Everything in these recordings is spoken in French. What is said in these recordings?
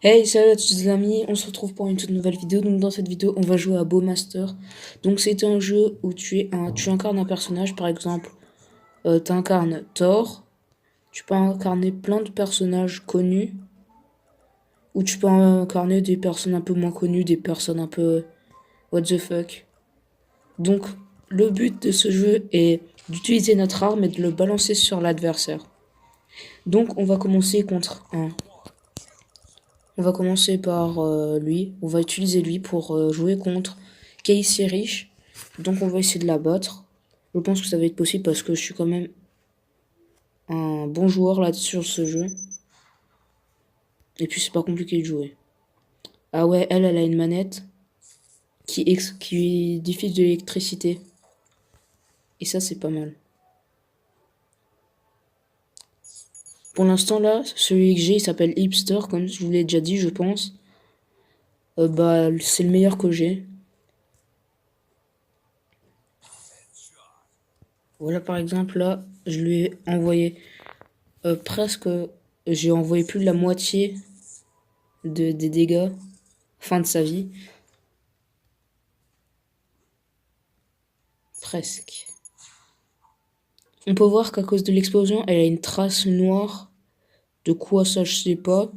Hey, salut à tous les amis, on se retrouve pour une toute nouvelle vidéo. Donc dans cette vidéo, on va jouer à Bowmaster. Donc c'est un jeu où tu incarnes un personnage, par exemple, tu incarnes Thor, tu peux incarner plein de personnages connus, ou tu peux incarner des personnes un peu moins connues, des personnes un peu what the fuck. Donc le but de ce jeu est d'utiliser notre arme et de le balancer sur l'adversaire. Donc on va commencer contre un. On va commencer par lui. On va utiliser lui pour jouer contre Casey Rich. Donc on va essayer de la battre. Je pense que ça va être possible parce que je suis quand même un bon joueur là sur ce jeu. Et puis c'est pas compliqué de jouer. Ah ouais, elle a une manette qui diffuse de l'électricité. Et ça c'est pas mal. Pour l'instant là, celui que j'ai il s'appelle Hipster, comme je vous l'ai déjà dit je pense. Bah c'est le meilleur que j'ai. Voilà par exemple là, je lui ai envoyé presque, j'ai envoyé plus de la moitié des dégâts fin de sa vie. Presque. On peut voir qu'à cause de l'explosion, elle a une trace noire. De quoi ça, je sais pas.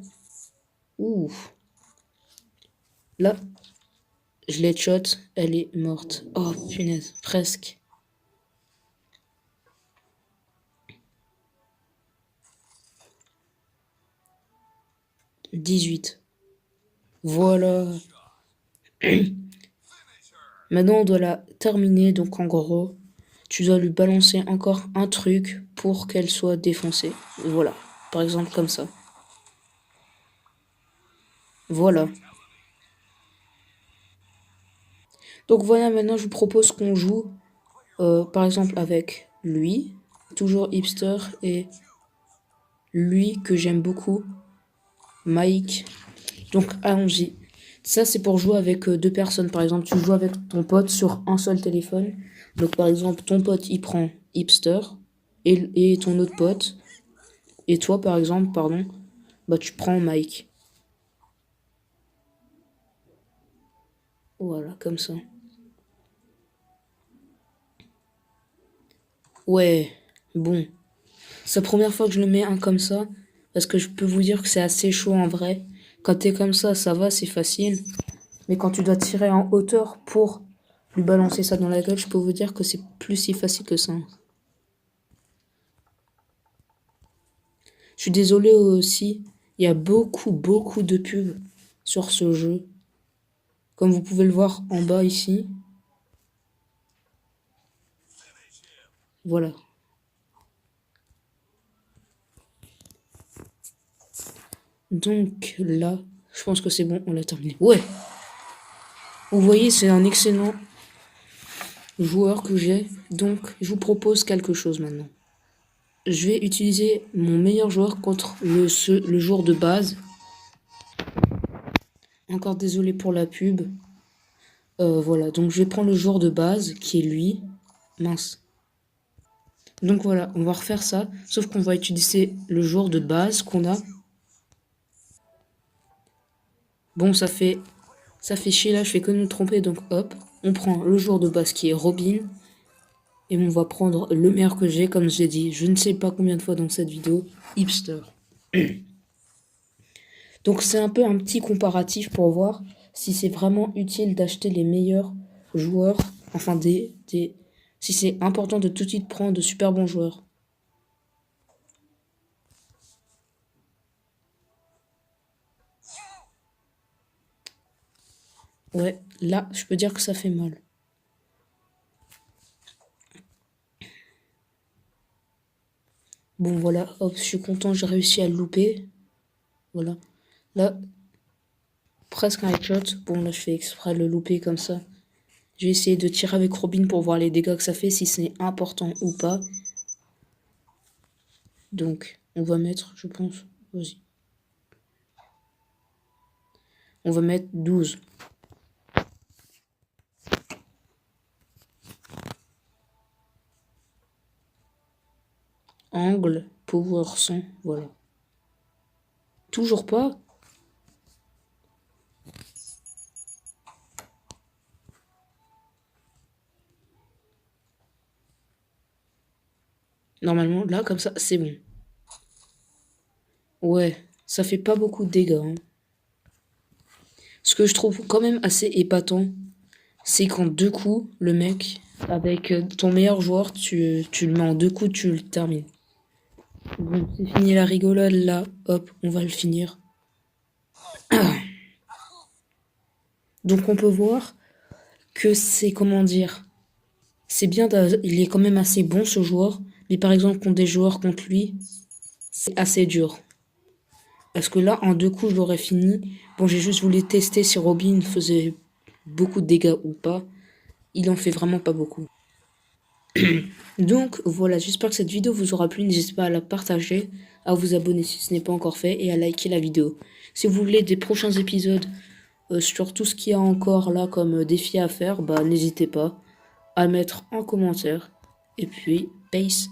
Ouh. Là, je l'ai shot, elle est morte. Oh punaise, presque. « 18. Voilà. Maintenant, on doit la terminer. Donc, en gros, tu dois lui balancer encore un truc pour qu'elle soit défoncée. Voilà. Par exemple, comme ça. Voilà. Donc, voilà, maintenant, je vous propose qu'on joue, par exemple, avec lui. Toujours hipster. Et lui, que j'aime beaucoup. Mike. Donc, allons-y. Ça, c'est pour jouer avec deux personnes. Par exemple, tu joues avec ton pote sur un seul téléphone. Donc, par exemple, ton pote, il prend Hipster et ton autre pote. Et toi, par exemple, pardon, bah, tu prends Mike. Voilà, comme ça. Ouais, bon. C'est la première fois que je le mets un comme ça. Parce que je peux vous dire que c'est assez chaud en vrai. Quand t'es comme ça va, c'est facile. Mais quand tu dois tirer en hauteur pour lui balancer ça dans la gueule, je peux vous dire que c'est plus si facile que ça. Je suis désolé aussi, il y a beaucoup de pubs sur ce jeu. Comme vous pouvez le voir en bas ici. Voilà. Donc là, je pense que c'est bon, on l'a terminé. Ouais. Vous voyez, c'est un excellent joueur que j'ai. Donc, je vous propose quelque chose maintenant. Je vais utiliser mon meilleur joueur contre le joueur de base. Encore désolé pour la pub. Voilà, donc je vais prendre le joueur de base qui est lui. Mince. Donc voilà, on va refaire ça, sauf qu'on va utiliser le joueur de base qu'on a. Bon, ça fait chier là, je fais que nous tromper, donc hop, on prend le joueur de base qui est Robin, et on va prendre le meilleur que j'ai, comme j'ai dit, je ne sais pas combien de fois dans cette vidéo, Hipster. Donc c'est un peu un petit comparatif pour voir si c'est vraiment utile d'acheter les meilleurs joueurs, enfin si c'est important de tout de suite prendre de super bons joueurs. Ouais, là, je peux dire que ça fait mal. Bon, voilà, hop, je suis content, j'ai réussi à le louper. Voilà. Là, presque un headshot. Bon, là, je fais exprès de le louper comme ça. Je vais essayer de tirer avec Robin pour voir les dégâts que ça fait, si c'est important ou pas. Donc, on va mettre, je pense, vas-y. On va mettre 12. Angle, power 100, voilà. Toujours pas. Normalement, là, comme ça, c'est bon. Ouais, ça fait pas beaucoup de dégâts, hein. Ce que je trouve quand même assez épatant, c'est qu'en 2 coups, le mec, avec ton meilleur joueur, tu le mets en 2 coups, tu le termines. Bon, c'est fini la rigolade là, hop, on va le finir. Donc on peut voir que c'est, comment dire, c'est bien, il est quand même assez bon ce joueur, mais par exemple contre des joueurs contre lui, c'est assez dur. Parce que là, en 2 coups, je l'aurais fini. Bon, j'ai juste voulu tester si Robin faisait beaucoup de dégâts ou pas. Il en fait vraiment pas beaucoup. Donc voilà, j'espère que cette vidéo vous aura plu. N'hésitez pas à la partager, à vous abonner si ce n'est pas encore fait et à liker la vidéo. Si vous voulez des prochains épisodes sur tout ce qu'il y a encore là comme défi à faire, bah n'hésitez pas à mettre en commentaire. Et puis, peace.